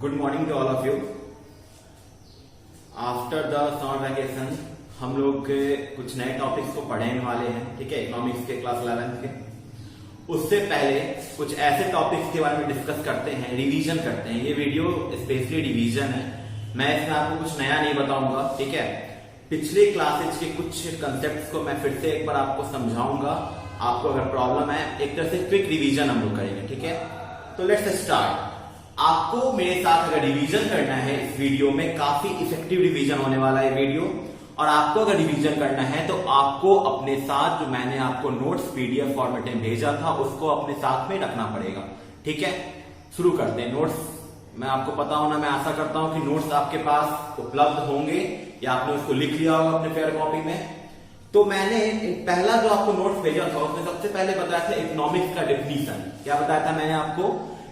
Good morning to all of you. After the summer vacation हम लोग कुछ नए टॉपिक्स को पढ़ने वाले हैं, ठीक है, इकोनॉमिक्स के क्लास 11 के। उससे पहले कुछ ऐसे टॉपिक्स के बारे में डिस्कस करते हैं, रिवीजन करते हैं। ये वीडियो स्पेशली रिवीजन है, मैं इसमें आपको कुछ नया नहीं बताऊंगा, ठीक है। पिछले क्लासेज के कुछ कंसेप्ट्स को मैं फिर से एक बार आपको समझाऊंगा। आपको अगर प्रॉब्लम है, एक तरह से क्विक रिवीजन हम लोग करेंगे, ठीक है। तो लेट्स स्टार्ट। आपको मेरे साथ अगर रिवीजन करना है इस वीडियो में, काफी इफेक्टिव रिवीजन होने वाला है वीडियो। और आपको अगर रिवीजन करना है तो आपको अपने साथ जो मैंने आपको नोट्स पीडीएफ फॉर्मेट में भेजा था उसको अपने साथ में रखना पड़ेगा, ठीक है। शुरू करते हैं। नोट्स मैं आपको पता होना, मैं आशा करता हूं कि नोट्स आपके पास उपलब्ध होंगे या आपने उसको लिख लिया होगा अपने फेयर कॉपी में। तो मैंने पहला जो आपको नोट्स भेजा था उसमें सबसे पहले बताया था इकोनॉमिक्स का डिफिनीशन। क्या बताया था मैंने आपको?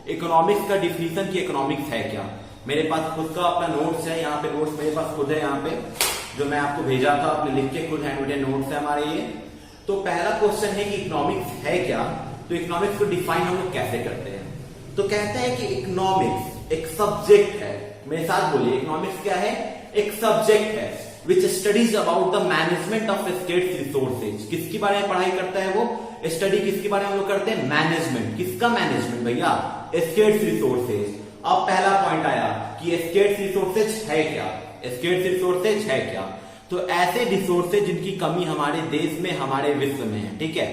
इकोनॉमिक्स का डिफिनीशन की इकोनॉमिक्स है क्या। मेरे पास खुद का अपना नोट्स है, यहाँ पे नोट्स मेरे पास खुद है, यहाँ पे जो मैं आपको भेजा था आपने लिख के, खुद हैंड रिटन नोट्स है हमारे ये। तो पहला क्वेश्चन है कि इकोनॉमिक्स है क्या। तो इकोनॉमिक्स को डिफाइन हम लोग कैसे करते हैं? तो कहते हैं कि इकोनॉमिक्स एक सब्जेक्ट है। मेरे साथ बोलिए, इकोनॉमिक्स क्या है? एक सब्जेक्ट है which studies about the management of states resources. किसके बारे में पढ़ाई करता है वो? स्टडी किसके बारे में हम लोग करते हैं? मैनेजमेंट। किसका मैनेजमेंट भैया? States resources. अब पहला पॉइंट आया कि स्टेट्स रिसोर्सेज है क्या। स्टेट्स रिसोर्सेज है क्या? तो ऐसे रिसोर्सेज जिनकी कमी हमारे देश में, हमारे विश्व में है, ठीक है।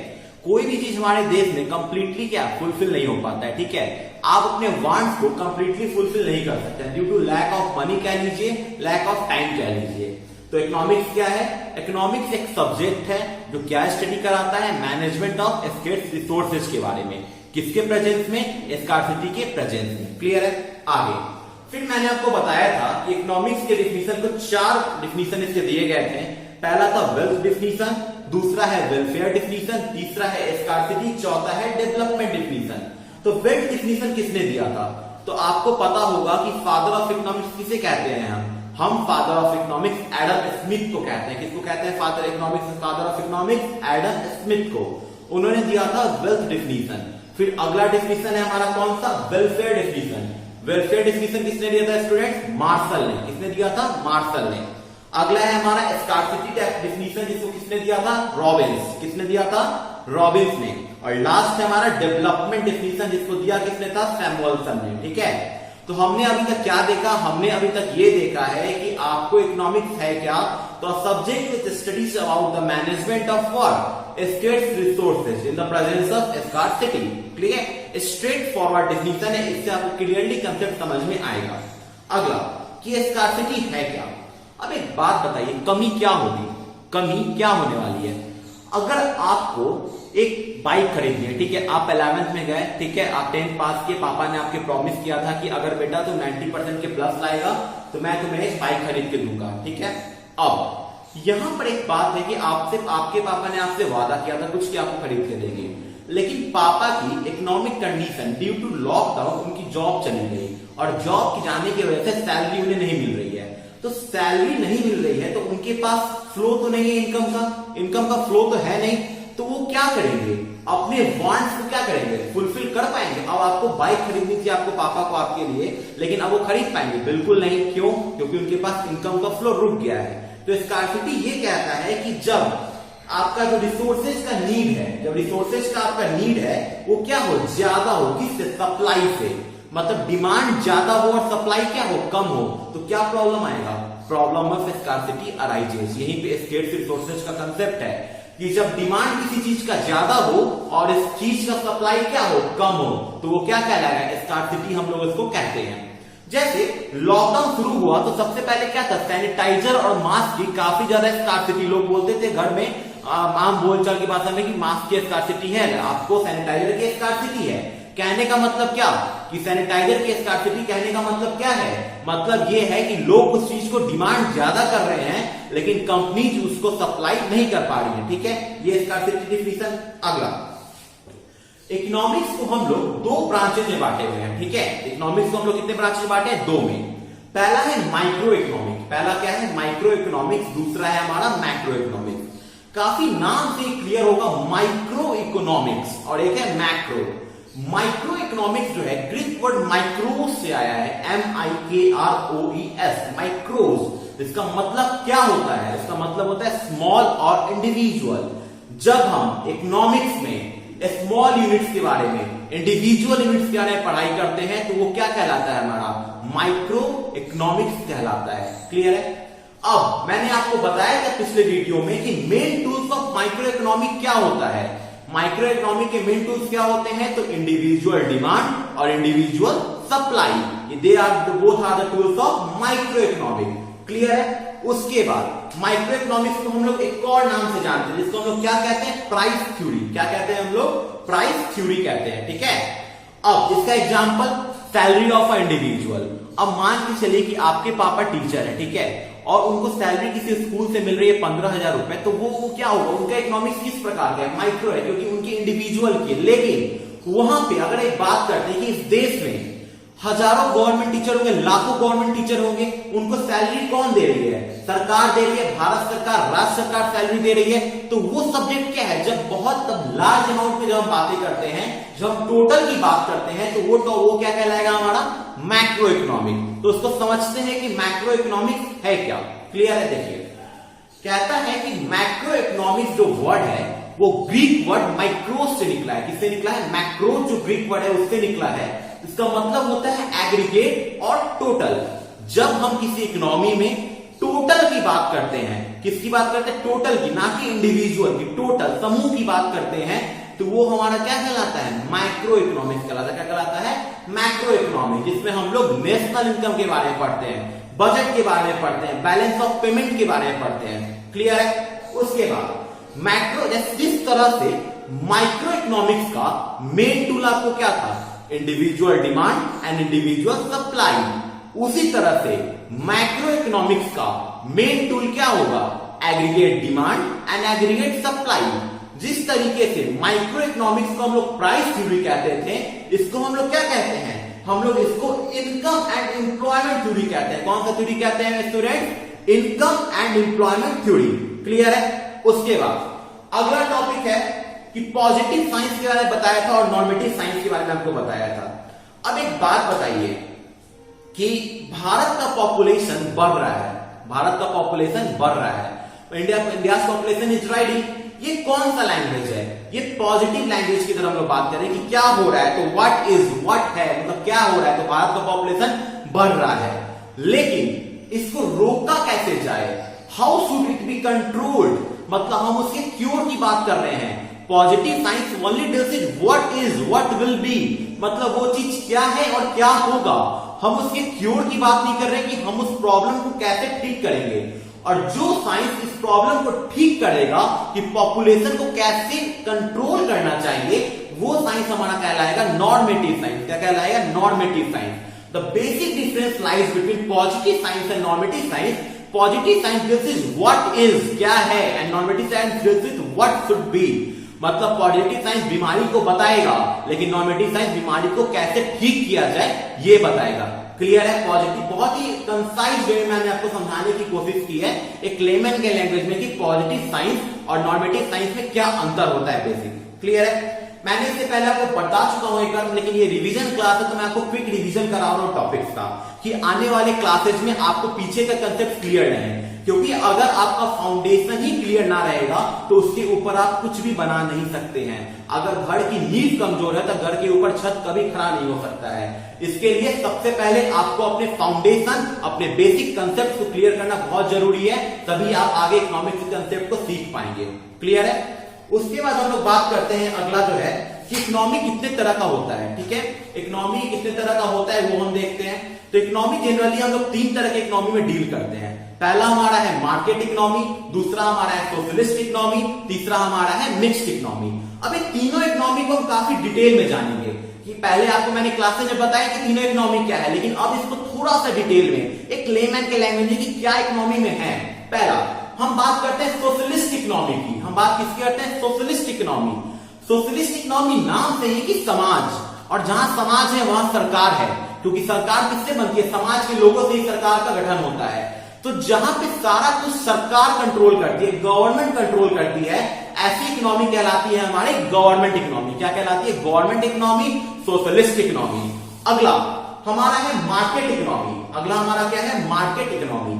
कोई भी चीज हमारे देश में कंप्लीटली क्या फुलफिल नहीं हो पाता है, ठीक है। आप अपने वांट्स को कंप्लीटली फुलफिल नहीं कर सकते due to lack of money कह लीजिए, लैक ऑफ टाइम कह लीजिए। तो इकोनॉमिक्स क्या है? इकोनॉमिक्स एक सब्जेक्ट है जो क्या स्टडी कराता है? मैनेजमेंट ऑफ स्टेट्स रिसोर्सेज के बारे में। किसके प्रेजेंस में? स्कार्सिटी के प्रेजेंस में। क्लियर है? आगे फिर मैंने आपको बताया था कि इकोनॉमिक्स के डिफिनीशन को 4 डिफिनीशन इसके दिए गए थे। पहला था वेल्थ डिफिनीशन, दूसरा है वेलफेयर डिफिनीशन, तीसरा है स्कार्सिटी, चौथा है डेवलपमेंट डिफिनीशन। तो वेल्थ डिफिनीशन किसने दिया था? तो आपको पता होगा कि फादर ऑफ इकोनॉमिक्स किसे कहते हैं हम father of economics Adam Smith को कहते हैं। किसको कहते हैं father of economics? Adam Smith को। उन्होंने दिया था वेल्थ डिफिनीशन। फिर अगला डिफिनीशन है हमारा कौन सा? Welfare definition. वेलफेयर डिफिनीशन किसने दिया था स्टूडेंट? मार्शल ने। किसने दिया था? मार्शल ने। अगला है हमारा स्कार्सिटी डिफिनीशन, जिसको किसने दिया था? रॉबिन्स। किसने दिया था? रॉबिन्स ने। और लास्ट है हमारा डेवलपमेंट डिफिनीशन, जिसको दिया किसने था? सैमुअल्सन ने, ठीक है। तो हमने अभी तक क्या देखा? हमने अभी तक ये देखा है कि आपको इकोनॉमिक्स है क्या? तो subject which studies about the management of what? States resources in the presence of scarcity. Clear? Straight forward definition है, इससे आपको क्लियरली कंसेप्ट समझ में आएगा। अगला कि स्कार्सिटी है क्या। अब एक बात बताइए, कमी क्या होगी? कमी क्या होने वाली है? अगर आपको एक बाइक खरीदनी है, ठीक है, आप 11th में गए, ठीक है, आप 10th पास किए, पापा ने आपके प्रॉमिस किया था कि अगर बेटा तू 90% के प्लस लाएगा तो मैं तुम्हें एक बाइक खरीद के दूंगा, ठीक है। अब यहां पर एक बात है कि आपके पापा ने आपसे वादा किया था कुछ कि आपको खरीद के देंगे, लेकिन पापा की economic condition due to lockdown उनकी जॉब चली गई और जॉब की जाने की वजह से सैलरी उन्हें नहीं मिल रही है। तो सैलरी नहीं मिल रही है तो उनके पास फ्लो तो नहीं है इनकम का फ्लो तो है नहीं। तो वो क्या करेंगे? अपने वांट्स को क्या करेंगे? फुलफिल कर पाएंगे? अब आपको बाइक खरीदनी थी आपको पापा को आपके लिए, लेकिन अब वो खरीद पाएंगे? बिल्कुल नहीं। क्यों? क्योंकि उनके पास इनकम का फ्लो रुक गया है। तो स्कार्सिटी ये कहता है कि जब आपका जो रिसोर्सेज का नीड है, जब रिसोर्सेज का आपका नीड है वो क्या हो? ज्यादा हो। किससे? सप्लाई से। मतलब डिमांड ज्यादा हो और सप्लाई क्या हो? कम हो। तो क्या प्रॉब्लम आएगा? Problem of scarcity arises. यहीं पे स्टेट्स रिसोर्सेज का कंसेप्ट है कि जब डिमांड किसी चीज का ज्यादा हो और इस चीज का सप्लाई क्या हो? कम हो, तो वो क्या कहलाएगा? स्कार्सिटी हम लोग इसको कहते हैं। जैसे लॉकडाउन शुरू हुआ तो सबसे पहले क्या था? सैनिटाइजर और मास्क की काफी ज्यादा स्कार्सिटी। लोग बोलते थे घर में आम बोलचाल की भाषा में कि मास्क की स्कार्सिटी है, आपको सैनिटाइजर की स्कार्सिटी है। कहने का मतलब क्या? कि सैनिटाइजर की स्कार्सिटी कहने का मतलब क्या है? मतलब ये है कि लोग उस चीज को डिमांड ज्यादा कर रहे हैं लेकिन कंपनीज उसको सप्लाई नहीं कर पा रही है, ठीक है। ये स्कार्सिटी डिफिनीशन। अगला, इकोनॉमिक्स को हम लोग 2 ब्रांचेज में बांटे हुए हैं, ठीक है। इकोनॉमिक्स को हम लोग कितने ब्रांचेज में बांटे हैं? 2 में। पहला है माइक्रो इकोनॉमिक्स। पहला क्या है? Micro economics. दूसरा है हमारा मैक्रो इकोनॉमिक्स। काफी नाम से क्लियर होगा, माइक्रो इकोनॉमिक्स और एक है मैक्रो। माइक्रो इकोनॉमिक्स जो है ग्रीक वर्ड माइक्रोस से आया है, MIKROES, माइक्रोस। इसका मतलब क्या होता है? इसका मतलब होता है स्मॉल और इंडिविजुअल। जब हम इकोनॉमिक्स में स्मॉल यूनिट्स के बारे में, इंडिविजुअल यूनिट्स के बारे में पढ़ाई करते हैं तो वो क्या कहलाता है? हमारा माइक्रो इकोनॉमिक्स कहलाता है। क्लियर है? अब मैंने आपको बताया था पिछले वीडियो में कि main tools of micro economic क्या होता है। माइक्रो इकोनॉमिक के मेन टूल्स क्या होते हैं? तो इंडिविजुअल डिमांड और individual supply, they are both are the tools of micro economic. Clear है? उसके बाद माइक्रो इकोनॉमिक्स को हम लोग एक और नाम से जानते हैं, जिसको हम लोग क्या कहते हैं? Price theory. क्या कहते हैं हम लोग? प्राइस थ्योरी कहते हैं। ठीक है? अब इसका example salary of a individual. अब मान के चलिए कि आपके पापा टीचर है, ठीक है, और उनको सैलरी किसी स्कूल से मिल रही है 15,000 रुपए, तो वो क्या होगा? उनका इकोनॉमिक्स किस प्रकार का है? माइक्रो है, क्योंकि उनकी इंडिविजुअल की। लेकिन वहां पे अगर एक बात करते हैं कि इस देश में हजारों गवर्नमेंट टीचर होंगे, लाखों गवर्नमेंट टीचर होंगे, उनको सैलरी कौन दे रही है? सरकार दे रही है, भारत सरकार, राज्य सरकार सैलरी दे रही है। तो वो सब्जेक्ट क्या है? जब बहुत लार्ज अमाउंट में जब हम बातें करते हैं, जब हम टोटल की बात करते हैं, तो वो क्या कहलाएगा? हमारा मैक्रो इकोनॉमिक। तो उसको समझते हैं कि मैक्रो इकोनॉमिक्स है क्या। क्लियर है? देखिए, कहता है कि मैक्रो इकोनॉमिक्स जो वर्ड है वो ग्रीक वर्ड माइक्रोस से निकला है। किससे निकला है? मैक्रोस जो ग्रीक वर्ड है उससे निकला है। इसका मतलब होता है एग्रीगेट और टोटल। जब हम किसी इकोनॉमी में टोटल की बात करते हैं, किसकी बात करते हैं? टोटल की, ना कि इंडिविजुअल की, टोटल समूह की बात करते हैं, तो वो हमारा क्या कहलाता है? मैक्रो इकोनॉमिक्स कहलाता है। क्या कहलाता है? मैक्रो इकोनॉमिक्स, जिसमें हम लोग नेशनल इनकम के बारे में पढ़ते हैं, बजट के बारे में पढ़ते हैं, बैलेंस ऑफ पेमेंट के बारे में पढ़ते हैं। क्लियर है? उसके बाद मैक्रो, जिस तरह से माइक्रो इकोनॉमिक्स का मेन टूल आपको क्या था? Individual demand and individual supply, उसी तरह से मैक्रो इकोनॉमिक्स का मेन टूल क्या होगा? Aggregate demand and aggregate supply. जिस तरीके से माइक्रो इकोनॉमिक्स को हम लोग प्राइस थ्योरी कहते थे, इसको हम लोग क्या कहते हैं? हम लोग इसको इनकम एंड एम्प्लॉयमेंट थ्योरी कहते हैं। कौन सा थ्योरी कहते हैं student? Income and employment theory. Clear है? उसके बाद अगला टॉपिक है कि पॉजिटिव साइंस के बारे में बताया था और नॉर्मेटिव साइंस के बारे में आपको बताया था। अब एक बात बताइए कि भारत का पॉपुलेशन बढ़ रहा है, भारत का पॉपुलेशन बढ़ रहा है, इंडिया पॉपुलेशन इज राइजिंग। ये कौन सा लैंग्वेज है? ये पॉजिटिव लैंग्वेज की तरफ हम लोग बात करें कि क्या हो रहा है। तो व्हाट इज, व्हाट है, मतलब क्या हो रहा है? तो भारत का पॉपुलेशन बढ़ रहा है, लेकिन इसको रोका कैसे जाए? How should it be controlled? मतलब हम उसके क्योर की बात कर रहे हैं। Positive science only deals with what is, what will be, मतलब वो चीज क्या है और क्या होगा। हम उसके क्योर की बात नहीं कर रहे कि हम उस प्रॉब्लम को कैसे ठीक करेंगे। और जो साइंस इस प्रॉब्लम को ठीक करेगा कि पॉपुलेशन को कैसे कंट्रोल करना चाहिए, वो साइंस हमारा कहलाएगा नॉर्मेटिव साइंस। क्या कहलाएगा? Normative science. The basic difference lies between positive science and normative science. Positive science deals with what is, क्या है, and normative science deals with what should be. मतलब पॉजिटिव साइंस बीमारी को बताएगा, लेकिन नॉर्मेटिव साइंस बीमारी को कैसे ठीक किया जाए ये बताएगा। क्लियर है? पॉजिटिव बहुत ही कंसाइज वे में मैंने आपको समझाने की कोशिश की है एक लेमन के लैंग्वेज में कि पॉजिटिव साइंस और नॉर्मेटिव साइंस में क्या अंतर होता है बेसिक। क्लियर है? मैंने इससे पहले आपको बता चुका हूं एक बार, लेकिन ये रिवीजन क्लास है तो मैं आपको क्विक रिवीजन करा रहा हूं टॉपिक्स का, कि आने वाले क्लासेज में आपको पीछे का कंसेप्ट क्लियर नहीं है। क्योंकि अगर आपका फाउंडेशन ही क्लियर ना रहेगा तो उसके ऊपर आप कुछ भी बना नहीं सकते हैं। अगर घर की नींव कमजोर है तो घर के ऊपर छत कभी खड़ा नहीं हो सकता है। इसके लिए सबसे पहले आपको अपने फाउंडेशन, अपने बेसिक कंसेप्ट को क्लियर करना बहुत जरूरी है, तभी आप आगे इकोनॉमिक्स कंसेप्ट को सीख पाएंगे। क्लियर है? उसके बाद हम लोग बात करते हैं अगला जो है कि इकोनॉमी कितने तरह का होता है। ठीक है? इकोनॉमी कितने तरह का होता है वो हम देखते हैं। तो इकोनॉमी जनरली हम लोग 3 तरह के इकोनॉमी में डील करते हैं। पहला हमारा है मार्केट इकोनॉमी, दूसरा हमारा है सोशलिस्ट इकोनॉमी, तीसरा हमारा है मिक्स्ड इकोनॉमी। अब ये तीनों इकोनॉमी को हम काफी डिटेल में जानेंगे कि पहले आपको मैंने क्लासेस में बताया कि तीनों इकोनॉमी क्या है, लेकिन अब इसको थोड़ा सा डिटेल में एक लेमैन के लैंग्वेज में कि क्या इकोनॉमी में है। पहला हम बात करते हैं सोशलिस्ट इकोनॉमी की। हम बात किसकी करते हैं? Socialist economy. सोशलिस्ट इकोनॉमी नाम से ही कि समाज, और जहां समाज है वहां सरकार है, क्योंकि सरकार किससे बनती है? समाज के लोगों से ही सरकार का गठन होता है। तो जहां पे सारा कुछ सरकार कंट्रोल करती है, गवर्नमेंट कंट्रोल करती है, ऐसी इकोनॉमी कहलाती है हमारी गवर्नमेंट इकोनॉमी। क्या कहलाती है? Government economy, socialist economy. अगला हमारा है मार्केट इकोनॉमी। अगला हमारा क्या है? मार्केट इकोनॉमी,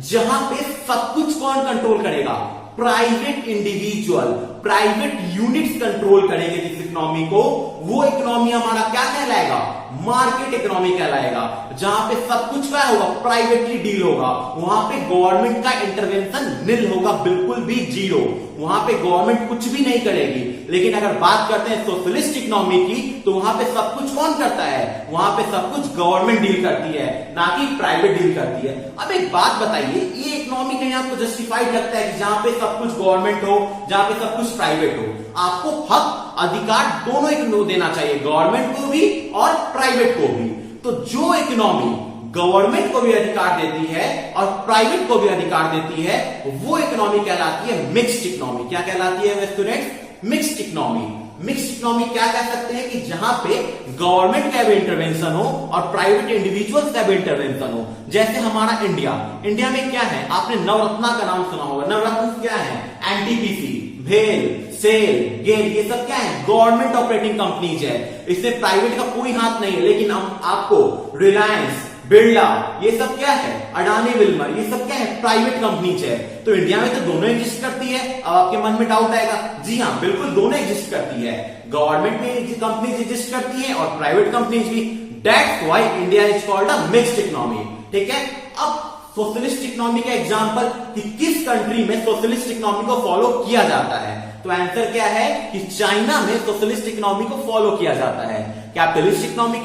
जहां पे सब कुछ कौन कंट्रोल करेगा? Private individual, private units control करेंगे जिस इकोनॉमी को, वो इकोनॉमी हमारा क्या कहलाएगा? मार्केट इकोनॉमी कहलाएगा। जहां पे सब कुछ क्या होगा? प्राइवेटली डील होगा। वहां पे गवर्नमेंट का इंटरवेंशन निल होगा, बिल्कुल भी जीरो। वहां पे गवर्नमेंट कुछ भी नहीं करेगी। लेकिन अगर बात करते हैं सोशलिस्ट इकोनॉमी की, तो वहां पे सब कुछ कौन करता है? वहां पे सब कुछ गवर्नमेंट डील करती है, ना कि प्राइवेट डील करती है। अब एक बात बताइए, ये इकोनॉमी कहीं आपको जस्टिफाइड लगता है कि जहां पे सब कुछ गवर्नमेंट हो, जहां पे सब कुछ प्राइवेट हो? आपको हक अधिकार दोनों एक देना चाहिए, गवर्नमेंट को भी और प्राइवेट को भी। तो जो इकोनॉमी गवर्नमेंट को भी अधिकार देती है और प्राइवेट को भी अधिकार देती है, वो इकोनॉमी कहलाती है मिक्स्ड इकोनॉमी। क्या कहलाती है students? Mixed economy. Mixed economy क्या कह सकते हैं कि जहां पे गवर्नमेंट का भी इंटरवेंशन हो और प्राइवेट इंडिविजुअल्स का भी इंटरवेंशन हो। जैसे हमारा इंडिया, इंडिया में क्या है? आपने नवरत्ना का नाम सुना होगा। नवरत्न क्या है? एनटीपीसी, भेल, सेल, गेल, ये सब क्या है? गवर्नमेंट ऑपरेटिंग कंपनीज है। इसमें प्राइवेट का कोई हाथ नहीं है। लेकिन हम आपको रिलायंस, बिरला, ये सब क्या है? अडानी, विल्मर, ये सब क्या है? प्राइवेट कंपनीज है। तो इंडिया में तो दोनों एग्जिस्ट करती है। अब आपके मन में डाउट आएगा, जी हाँ, बिल्कुल दोनों एग्जिस्ट करती है। गवर्नमेंट में कंपनीज एग्जिस्ट करती है और प्राइवेट कंपनीज भी। That's why India is called a mixed economy. ठीक है। अब सोशलिस्ट इकोनॉमी का एग्जांपल कि किस कंट्री में सोशलिस्ट इकोनॉमी को फॉलो किया जाता है, तो आंसर क्या है कि चाइना में सोशलिस्ट इकोनॉमी को फॉलो किया जाता है। कैपिटलिस्ट इकोनॉमी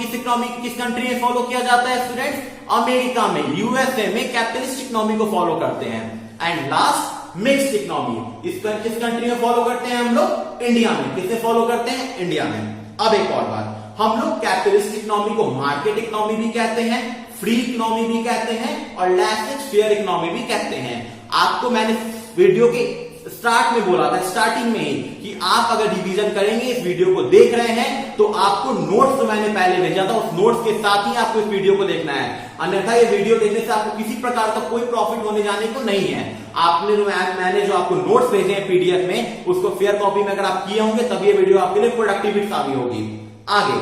किस कंट्री में फॉलो किया जाता है स्टूडेंट्स? अमेरिका में, यूएसए में कैपिटलिस्ट इकोनॉमी को फॉलो करते हैं। एंड लास्ट मिक्स्ड इकोनॉमी, किस कंट्री में फॉलो करते हैं हम लोग? इंडिया में। किससे फॉलो करते हैं? इंडिया में। अब एक और बात, हम लोग कैपिटलिस्ट इकोनॉमी को मार्केट इकोनॉमी भी कहते हैं, फ्री इकोनॉमी भी कहते हैं और लेस फेयर इकोनॉमी भी कहते हैं। आपको मैंने वीडियो के स्टार्ट में बोला था, स्टार्टिंग में ही, कि आप अगर रिवीजन करेंगे, इस वीडियो को देख रहे हैं, तो आपको नोट्स जो मैंने पहले भेजा था, उस नोट्स के साथ ही आपको इस वीडियो को देखना है। अन्यथा ये वीडियो देखने से आपको किसी प्रकार का कोई प्रॉफिट होने जाने को नहीं है। मैंने जो आपको नोट्स भेजे हैं पीडीएफ में, उसको फेयर कॉपी में अगर आप किए होंगे, तब ये वीडियो आपके लिए प्रोडक्टिव साबित होगी। आगे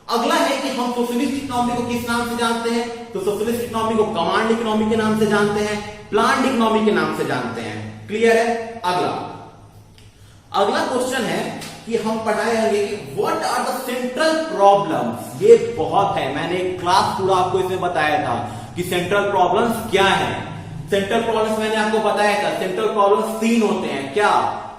अगला है कि हम सोशलिस्ट इकोनॉमी को किस नाम से जानते हैं? तो सोशलिस्ट इकोनॉमी को कमांड इकोनॉमी के नाम से जानते हैं, प्लान्ड इकोनॉमी के नाम से जानते हैं। क्लियर है? अगला क्वेश्चन है कि हम पढ़ाएंगे कि what are the central problems. ये बहुत है, मैंने एक क्लास पूरा आपको इसमें बताया था कि सेंट्रल प्रॉब्लम्स क्या है। सेंट्रल प्रॉब्लम्स मैंने आपको बताया था, सेंट्रल प्रॉब्लम्स 3 होते हैं। क्या?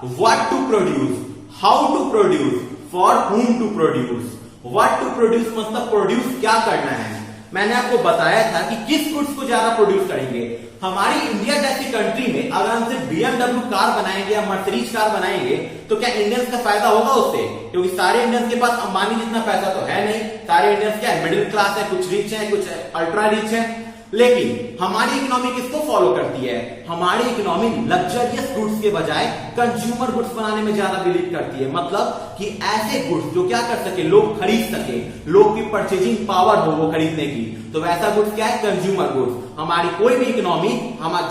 What to produce, how to produce, for whom to produce. What to produce मतलब प्रोड्यूस क्या करना है। मैंने आपको बताया था कि किस गुड्स को ज्यादा प्रोड्यूस करेंगे। हमारी इंडिया जैसी कंट्री में अगर हम सिर्फ BMW कार बनाएंगे या मर्सिडीज कार बनाएंगे, तो क्या इंडियंस का फायदा होगा उससे? क्योंकि सारे इंडियंस के पास अंबानी जितना पैसा तो है नहीं। सारे इंडियंस क्या है? मिडिल क्लास है, कुछ रिच है, कुछ अल्ट्रा रिच है। लेकिन हमारी इकोनॉमी किसको फॉलो करती है? हमारी इकोनॉमी लग्जरियस गुड्स के बजाय कंज्यूमर गुड्स बनाने में ज्यादा बिलीव करती है। मतलब कि ऐसे गुड्स जो क्या कर सके, लोग खरीद सके, लोग की परचेजिंग पावर हो वो खरीदने की, तो वैसा गुड्स क्या है? Consumer goods. हमारी कोई भी इकोनॉमी,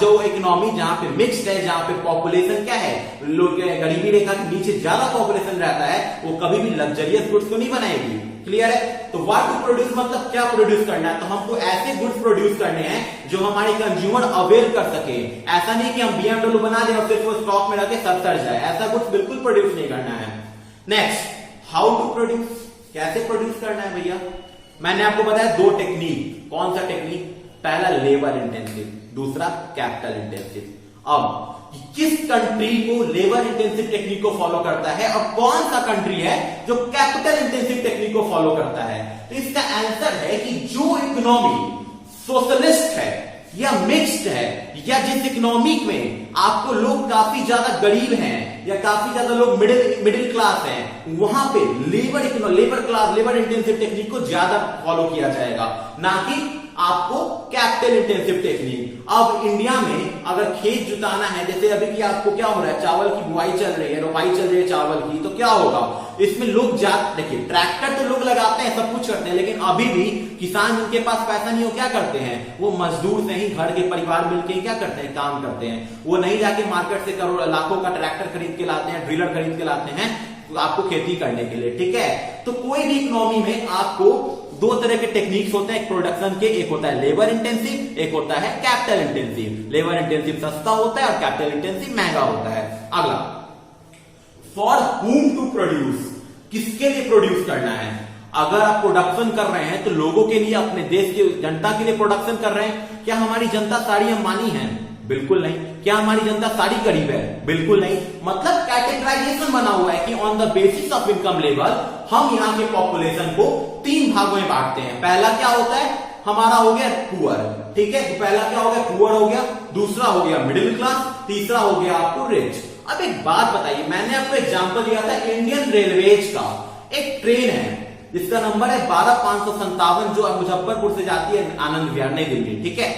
जो इकोनॉमी जहां पे मिक्स्ड है, जहां पे पॉपुलेशन क्या है, लोग गरीबी रेखा के नीचे ज्यादा पॉपुलेशन रहता है, वो कभी भी लग्जरियस गुड्स को नहीं बनाएगी। क्लियर है? तो व्हाट टू प्रोड्यूस मतलब क्या प्रोड्यूस करना है? तो हमको ऐसे गुड्स प्रोड्यूस करने हैं जो हमारी कंज्यूमर अवेल कर सके। ऐसा नहीं कि हम BMW बना दें और सिर्फ वो स्टॉक में रखे सब सड़ जाए, ऐसा गुड्स बिल्कुल प्रोड्यूस नहीं करना है। नेक्स्ट, हाउ टू प्रोड्यूस, कैसे प्रोड्यूस करना है भैया? मैंने आपको बताया 2 टेक्निक। कौन सा टेक्निक? पहला लेबर इंटेंसिव, दूसरा कैपिटल इंटेंसिव। अब किस कंट्री को लेबर इंटेंसिव टेक्निक को फॉलो करता है और कौन सा कंट्री है जो कैपिटल इंटेंसिव टेक्निक को फॉलो करता है? तो इसका आंसर है कि जो इकोनॉमी सोशलिस्ट है या मिक्स्ड है, या जिस इकोनॉमी में आपको लोग काफी ज्यादा गरीब हैं या काफी ज्यादा लोग मिडिल क्लास हैं, वहां पे लेबर इंटेंसिव टेक्निक को ज्यादा फॉलो किया जाएगा, ना कि आपको कैपिटल इंटेंसिव टेक्निक। अब इंडिया में अगर खेत जुताना है, जैसे अभी की आपको क्या हो रहा है, चावल की बुआई चल रही है, रोपाई चल रही है चावल की, तो क्या होगा इसमें लोग देखिए ट्रैक्टर तो लोग लगाते हैं, सब कुछ करते हैं, लेकिन अभी भी किसान जिनके पास पैसा नहीं हो क्या करते हैं, वो मजदूर से ही घर के परिवार मिलकर क्या करते हैं, काम करते हैं। वो नहीं जाके मार्केट से करोड़ लाखों का ट्रैक्टर खरीद के लाते हैं, ड्रिलर खरीद के लाते हैं आपको खेती करने के लिए, ठीक है। तो कोई भी इकोनॉमी में आपको दो तरह के टेक्निक्स होते हैं, एक प्रोडक्शन के, एक होता है लेबर इंटेंसिव, एक होता है कैपिटल इंटेंसिव। लेबर इंटेंसिव सस्ता होता है और कैपिटल इंटेंसिव महंगा होता है। अगला, फॉर हुम टू प्रोड्यूस, किसके लिए प्रोड्यूस करना है। अगर आप प्रोडक्शन कर रहे हैं तो लोगों के लिए, अपने देश की जनता के लिए प्रोडक्शन कर रहे हैं। क्या हमारी जनता सारी अंबानी है? बिल्कुल नहीं। क्या हमारी जनता सारी गरीब है? बिल्कुल नहीं। मतलब कैटेगराइजेशन बना हुआ है कि on the basis of income level हम यहाँ के पॉपुलेशन को 3 भागों में बांटते हैं। पहला क्या होता है, हमारा हो गया पुअर, ठीक है। तो पहला क्या हो गया, पुअर हो गया। दूसरा हो गया मिडिल क्लास, तीसरा हो गया आपको रिच। अब एक बात बताइए, मैंने आपको एग्जांपल दिया था इंडियन रेलवेज का। एक ट्रेन है जिसका नंबर है 12557, जो मुजफ्फरपुर से जाती है आनंद विहार नई दिल्ली, ठीक है।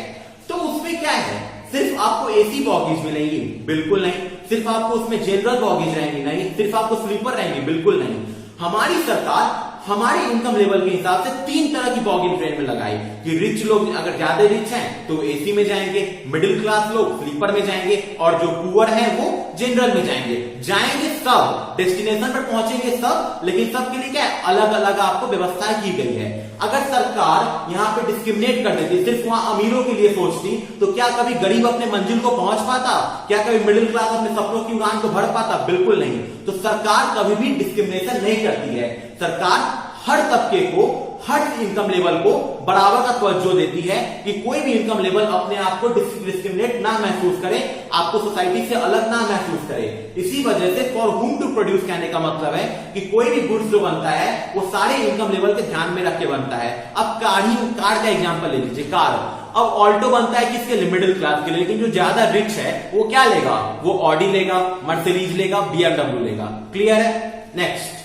तो उसमें क्या है, सिर्फ आपको एसी बॉगीज मिलेंगी? बिल्कुल नहीं। सिर्फ आपको उसमें जनरल बॉगीज रहेंगी? नहीं। सिर्फ आपको स्लीपर रहेंगी? बिल्कुल नहीं। हमारी सरकार हमारी इनकम लेवल के हिसाब से 3 तरह की बॉगी ट्रेन में लगाई कि रिच लोग अगर ज्यादा रिच हैं तो एसी में जाएंगे, मिडिल क्लास लोग स्लीपर में जाएंगे, और जो पुअर है वो जनरल में जाएंगे सब, डेस्टिनेशन पर पहुंचेंगे सब, लेकिन सबके लिए क्या है, अलग अलग आपको व्यवस्था की गई है। अगर सरकार यहाँ पे डिस्क्रिमिनेट कर देती, सिर्फ वहां अमीरों के लिए सोचती, तो क्या कभी गरीब अपने मंजिल को पहुंच पाता? क्या कभी मिडिल क्लास अपने सपनों की उड़ान को भर पाता? बिल्कुल नहीं। तो सरकार कभी भी डिस्क्रिमिनेशन नहीं करती है। सरकार हर तबके को, हर इनकम लेवल को बराबर का तवज्जो देती है कि कोई भी इनकम लेवल अपने आप को डिस्क्रिमिनेट ना महसूस करे, आपको सोसाइटी से अलग ना महसूस करे। इसी वजह से फॉर हुम टू प्रोड्यूस कहने का मतलब है कि कोई भी गुड्स जो बनता है वो सारे इनकम लेवल के ध्यान में रख के बनता है। अब कार का एग्जांपल ले लीजिए, कार। अब ऑल्टो बनता है किसके लिए, मिडिल क्लास के लिए, लेकिन जो ज्यादा रिच है वो क्या लेगा, वो ऑडी लेगा, मर्सिडीज लेगा, बीएमडब्ल्यू लेगा। क्लियर है। नेक्स्ट,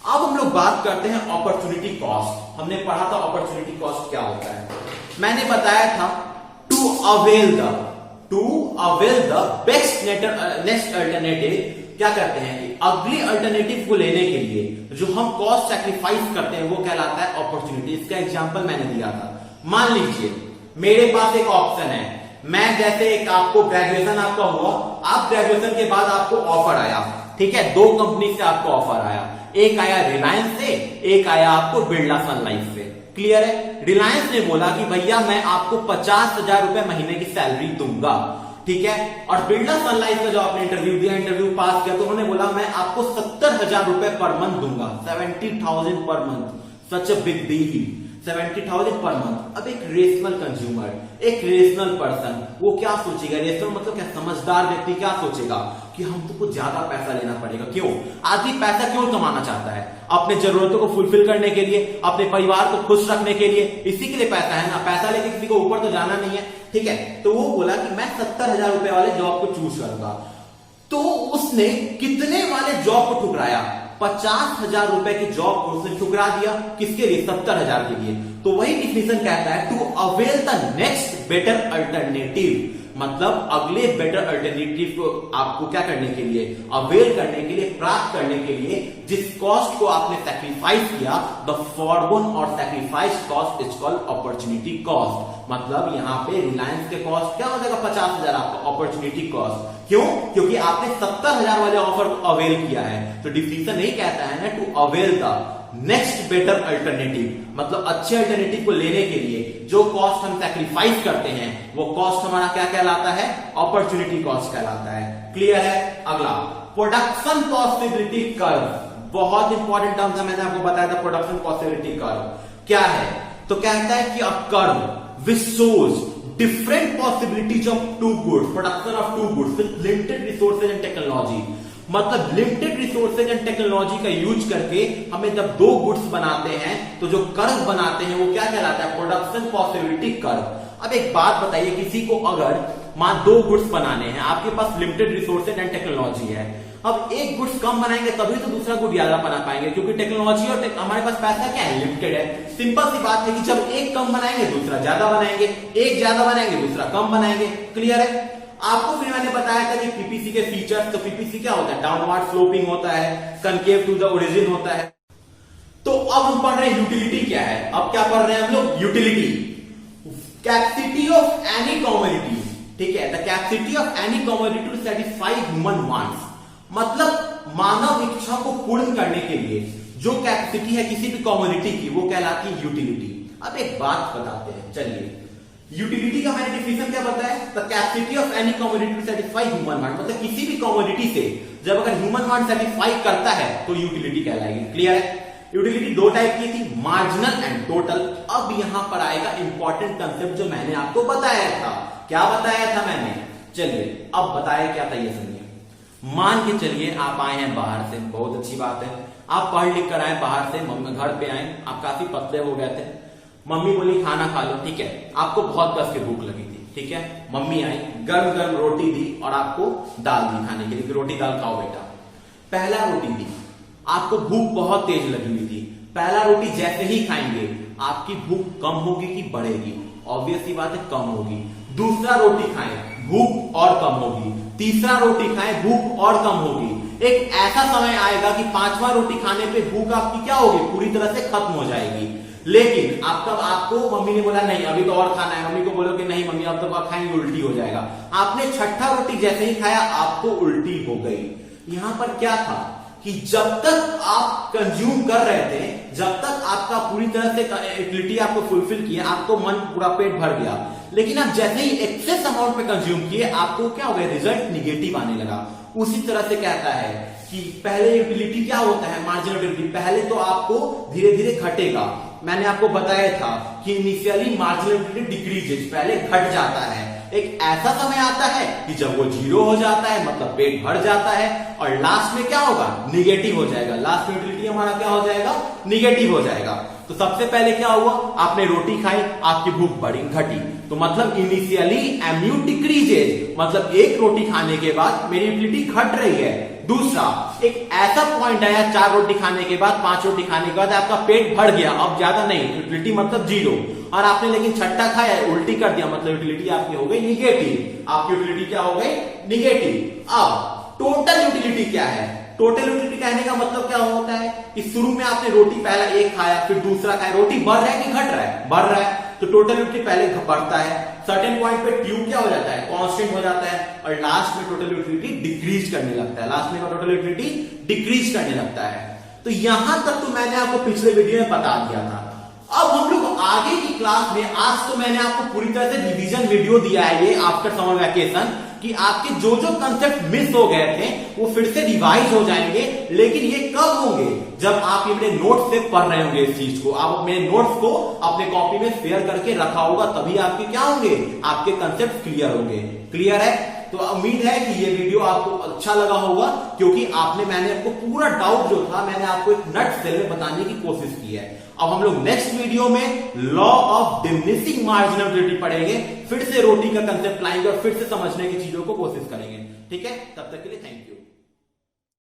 अब हम लोग बात करते हैं अपॉर्चुनिटी कॉस्ट। हमने पढ़ा था अपॉर्चुनिटी कॉस्ट क्या होता है। मैंने बताया था to avail the best next alternative. क्या करते हैं कि अगली अल्टरनेटिव को लेने के लिए जो हम कॉस्ट सैक्रिफाइस करते हैं वो कहलाता है अपॉर्चुनिटी। इसका एग्जांपल मैंने दिया था। मान लीजिए मेरे पास एक ऑप्शन है, मैं जैसे एक आपको ग्रेजुएशन आपका हुआ, आप ग्रेजुएशन के बाद आपको ऑफर आया, ठीक है, 2 कंपनी से आपको ऑफर आया। एक आया रिलायंस से, एक आया आपको बिरला सन लाइफ से। क्लियर है। रिलायंस ने बोला कि भैया मैं आपको 50,000 रुपए महीने की सैलरी दूंगा, ठीक है। और बिरला सन लाइफ का जो आपने इंटरव्यू दिया, इंटरव्यू पास किया, तो उन्होंने बोला मैं आपको 70,000 रुपए पर मंथ दूंगा, 70,000 per month. Such a big deal, 70,000 per month. अब एक रेशनल कंज्यूमर, एक रेशनल पर्सन, वो क्या सोचेगा, रेशनल मतलब क्या, समझदार व्यक्ति क्या सोचेगा कि हमको कुछ ज्यादा पैसा लेना पड़ेगा। क्यों? आदमी पैसा क्यों कमाना चाहता है? अपने जरूरतों को फुलफिल करने के लिए, अपने परिवार को खुश रखने के लिए, इसी के लिए पैसा है ना। पैसा लेके किसी को ऊपर तो जाना नहीं है, ठीक है। तो वो बोला कि मैं 70,000 रुपए वाले जॉब को चूज करूंगा। तो उसने कितने वाले जॉब को ठुकराया? 50,000 रुपए की जॉब को उसने ठुकरा दिया। किसके लिए? 70,000 के लिए। तो वही डिफिनेशन कहता है to avail the next better alternative. मतलब अगले बेटर अल्टरनेटिव को आपको क्या करने के लिए, अवेल करने के लिए, प्राप्त करने के लिए, जिस कॉस्ट को आपने सैक्रिफाइस किया, द फॉरगोन और sacrifice cost is called opportunity cost. मतलब यहाँ पे रिलायंस के कॉस्ट क्या हो जाएगा? 50,000 आपका अपॉर्चुनिटी कॉस्ट। क्यों? क्योंकि आपने 70,000 वाले ऑफर को अवेल किया है। तो डिफिनेशन नहीं कहता है ना to avail the next better alternative, मतलब अच्छे अल्टरनेटिव को लेने के लिए जो कॉस्ट हम सैक्रिफाइस करते हैं वो कॉस्ट हमारा क्या कहलाता है? अपॉर्चुनिटी कॉस्ट कहलाता है। क्लियर है। अगला, प्रोडक्शन पॉसिबिलिटी कर्व। बहुत इंपॉर्टेंट टर्म था, मैंने आपको बताया था प्रोडक्शन पॉसिबिलिटी कर्व क्या है। तो कहता है कि a curve which shows different possibilities of 2 goods, production of 2 goods with limited resources and technology. मतलब लिमिटेड रिसोर्सेज एंड टेक्नोलॉजी का यूज करके हमें जब 2 गुड्स बनाते हैं तो जो कर्व बनाते हैं वो क्या कहलाता है? Production possibility curve. अब एक बात बताइए, किसी को अगर मान 2 गुड्स बनाने हैं, आपके पास लिमिटेड रिसोर्सेज एंड टेक्नोलॉजी है, अब एक गुड्स कम बनाएंगे तभी तो दूसरा गुड ज्यादा बना पाएंगे, क्योंकि टेक्नोलॉजी और हमारे पास पैसा क्या है, लिमिटेड है। सिंपल सी बात है कि जब एक कम बनाएंगे दूसरा ज्यादा बनाएंगे, एक ज्यादा बनाएंगे दूसरा कम बनाएंगे। क्लियर है? आपको फिर मैंने बताया था कि पीपीसी के फीचर्स, तो पीपीसी क्या होता है, डाउनवर्ड स्लोपिंग होता है, कनकेव टू द ओरिजिन होता है। तो अब हम पढ़ रहे हैं यूटिलिटी क्या है। अब क्या पढ़ रहे हैं हम लोग, utility, capacity of any commodity. ठीक है, the capacity of any commodity to satisfy human wants, मतलब मानव इच्छा को पूर्ण करने के लिए जो कैपेसिटी है किसी भी कमोडिटी की, वो कहलाती है यूटिलिटी। अब एक बात बताते हैं, चलिए यूटिलिटी का मैंने डिफिनेशन क्या बताया, the capacity of any commodity to satisfy human want, मतलब किसी भी कमोडिटी से जब अगर ह्यूमन वांट सेटिस्फाई करता है तो यूटिलिटी कहलाएगी। क्लियर है? यूटिलिटी दो टाइप की थी, मार्जिनल एंड टोटल। अब यहां पर आएगा इंपॉर्टेंट कंसेप्ट जो मैंने आपको बताया था। क्या बताया था मैंने, चलिए अब बताया क्या था ये सुनिए। मान के चलिए आप आए हैं बाहर से, बहुत अच्छी बात है, आप पढ़ लिख कर आए बाहर से, मम्मी घर पे आए, आप काफी पतले हो गए थे, मम्मी बोली खाना खा लो। ठीक है, आपको बहुत कस के भूख लगी थी। ठीक है, मम्मी आई, गरम गरम रोटी दी और आपको दाल दी खाने के लिए कि रोटी दाल खाओ बेटा। पहला रोटी दी, आपको भूख बहुत तेज लगी हुई थी, पहला रोटी जैसे ही खाएंगे आपकी भूख कम होगी कि बढ़ेगी, ऑब्वियस सी बात है कम होगी। दूसरा रोटी खाएं, भूख और कम होगी। तीसरा रोटी खाएं, भूख और कम होगी। एक ऐसा समय आएगा कि पांचवा रोटी खाने पे भूख आपकी क्या होगी, पूरी तरह से खत्म हो जाएगी। लेकिन आपको मम्मी ने बोला नहीं अभी तो और खाना है, मम्मी को बोलो कि नहीं मम्मी अब तो आप खाएंगे उल्टी हो जाएगा। आपने छठा रोटी जैसे ही खाया आपको उल्टी हो गई। यहां पर क्या था कि जब तक आप कंज्यूम कर रहे थे, जब तक आपका पूरी तरह से यूटिलिटी आपको फुलफिल किया, आपको मन पूरा पेट भर गया, लेकिन आप जैसे ही एक्सेस अमाउंट पे कंज्यूम किए आपको क्या हो गया, रिजल्ट निगेटिव आने लगा। उसी तरह से कहता है कि पहले यूटिलिटी क्या होता है, मार्जिनल यूटिलिटी, पहले तो आपको धीरे धीरे घटेगा। मैंने आपको बताया था कि इनिशियली मार्जिनल यूटिलिटी डिक्रीजेज, पहले घट जाता है। एक ऐसा समय आता है कि जब वो जीरो हो जाता है, मतलब पेट भर जाता है, और लास्ट में क्या होगा, निगेटिव हो जाएगा। लास्ट में यूटिलिटी हमारा क्या हो जाएगा, निगेटिव हो जाएगा। तो सबसे पहले क्या हुआ, आपने रोटी खाई, आपकी भूख बढ़ी घटी, तो मतलब इनिशियली एमयू डिक्रीजेज, मतलब एक रोटी खाने के बाद मेरी यूटिलिटी घट रही है। दूसरा, एक ऐसा पॉइंट आया 4 रोटी खाने के बाद, 5 रोटी खाने के बाद आपका पेट भर गया, अब ज्यादा नहीं, यूटिलिटी मतलब जीरो, और आपने लेकिन छठा खाया, उल्टी कर दिया, मतलब यूटिलिटी आपकी हो गई निगेटिव। आपकी यूटिलिटी क्या हो गई, निगेटिव। अब टोटल यूटिलिटी क्या है, टोटल यूटिलिटी कहने का मतलब क्या होता है कि शुरू में आपने रोटी पहला एक खाया, फिर दूसरा खाया, रोटी बढ़ रहा है कि घट रहा है, बढ़ रहा है, तो टोटल यूटिलिटी पहले बढ़ता है, सर्टेन पॉइंट पे ट्यू क्या हो जाता है, कांस्टेंट हो जाता है, और लास्ट में टोटल यूटिलिटी डिक्रीज करने लगता है, लास्ट में टोटल यूटिलिटी डिक्रीज करने लगता है। तो यहां तक तो मैंने आपको पिछले वीडियो में बता दिया था। अब हम लोग आगे की क्लास में, आज तो मैंने आपको पूरी तरह से रिवीजन वीडियो दिया है ये आफ्टर समर वैकेशन, कि आपके जो जो कंसेप्ट मिस हो गए थे वो फिर से रिवाइज हो जाएंगे। लेकिन ये कब होंगे, जब आप ये मेरे नोट्स से पढ़ रहे होंगे इस चीज को, आप मेरे नोट्स को अपने कॉपी में शेयर करके रखा होगा, तभी आपके क्या होंगे, आपके कंसेप्ट क्लियर होंगे। क्लियर है? तो उम्मीद है कि ये वीडियो आपको अच्छा लगा होगा, क्योंकि मैंने आपको पूरा डाउट जो था मैंने आपको एक नट सेल में बताने की कोशिश की है। अब हम लोग नेक्स्ट वीडियो में law of diminishing marginal utility पढ़ेंगे, फिर से रोटी का कंसेप्ट लाएंगे और फिर से समझने की चीजों को कोशिश करेंगे। ठीक है, तब तक के लिए थैंक यू।